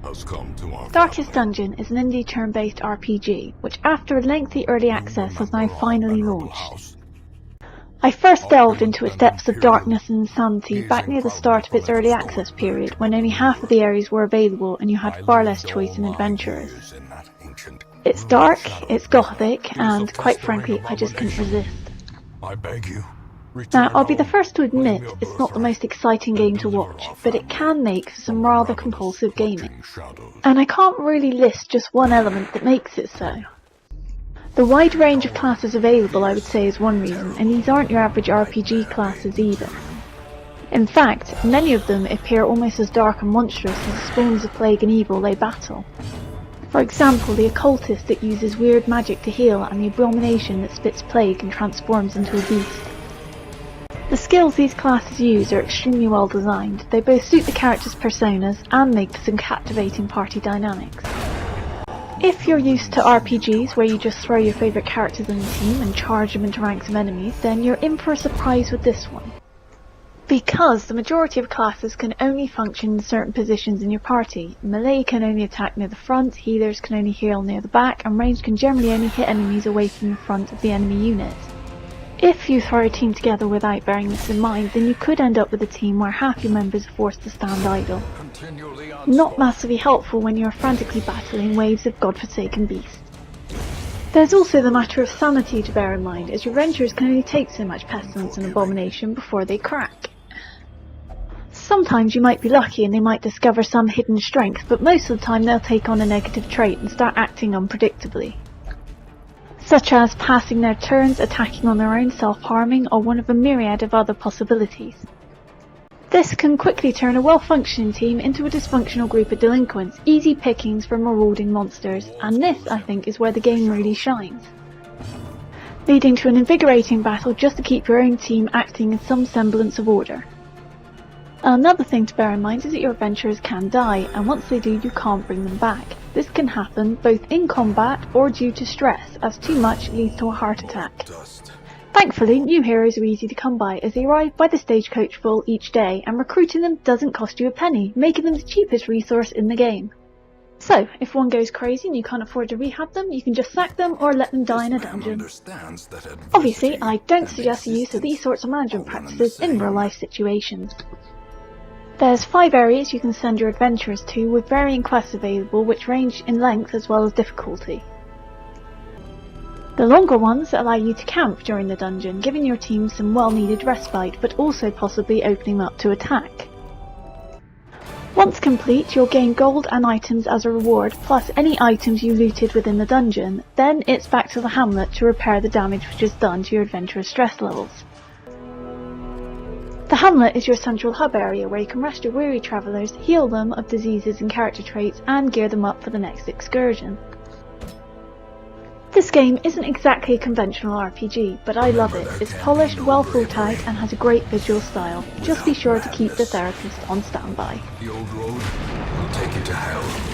has come to our Darkest family. Dungeon is an indie turn-based RPG, which after lengthy early access has now finally launched. I first delved into its depths of darkness and insanity back near the start of its early access period, when only half of the areas were available and you had far less choice in adventurers. It's dark, it's gothic, and quite frankly, I just couldn't resist. I beg you. Now, I'll be the first to admit it's not the most exciting game to watch, but it can make for some rather compulsive gaming. And I can't really list just one element that makes it so. The wide range of classes available, I would say, is one reason, and these aren't your average RPG classes either. In fact, many of them appear almost as dark and monstrous as the spawns of plague and evil they battle. For example, the occultist that uses weird magic to heal, and the abomination that spits plague and transforms into a beast. The skills these classes use are extremely well designed. They both suit the characters' personas and make for some captivating party dynamics. If you're used to RPGs where you just throw your favourite characters in the team and charge them into ranks of enemies, then you're in for a surprise with this one. Because the majority of classes can only function in certain positions in your party. Melee can only attack near the front, healers can only heal near the back, and range can generally only hit enemies away from the front of the enemy unit. If you throw a team together without bearing this in mind, then you could end up with a team where half your members are forced to stand idle. Not massively helpful when you are frantically battling waves of godforsaken beasts. There's also the matter of sanity to bear in mind, as your adventurers can only take so much pestilence and abomination before they crack. Sometimes you might be lucky and they might discover some hidden strength, but most of the time they'll take on a negative trait and start acting unpredictably. Such as passing their turns, attacking on their own, self-harming, or one of a myriad of other possibilities. This can quickly turn a well-functioning team into a dysfunctional group of delinquents, easy pickings for marauding monsters, and this, I think, is where the game really shines. Leading to an invigorating battle just to keep your own team acting in some semblance of order. Another thing to bear in mind is that your adventurers can die, and once they do, you can't bring them back. This can happen both in combat or due to stress, as too much leads to a heart attack. Thankfully, new heroes are easy to come by, as they arrive by the stagecoach full each day, and recruiting them doesn't cost you a penny, making them the cheapest resource in the game. So, if one goes crazy and you can't afford to rehab them, you can just sack them or let them die in a dungeon. Obviously, I don't suggest the use of these sorts of management practices in real life situations. There's 5 areas you can send your adventurers to, with varying quests available which range in length as well as difficulty. The longer ones allow you to camp during the dungeon, giving your team some well-needed respite, but also possibly opening them up to attack. Once complete, you'll gain gold and items as a reward, plus any items you looted within the dungeon. Then it's back to the hamlet to repair the damage which is done to your adventurers' stress levels. The hamlet is your central hub area where you can rest your weary travellers, heal them of diseases and character traits, and gear them up for the next excursion. This game isn't exactly a conventional RPG, but I love it. It's polished, well thought out, and has a great visual style. Just be sure to keep the therapist on standby. The old road will take you to hell.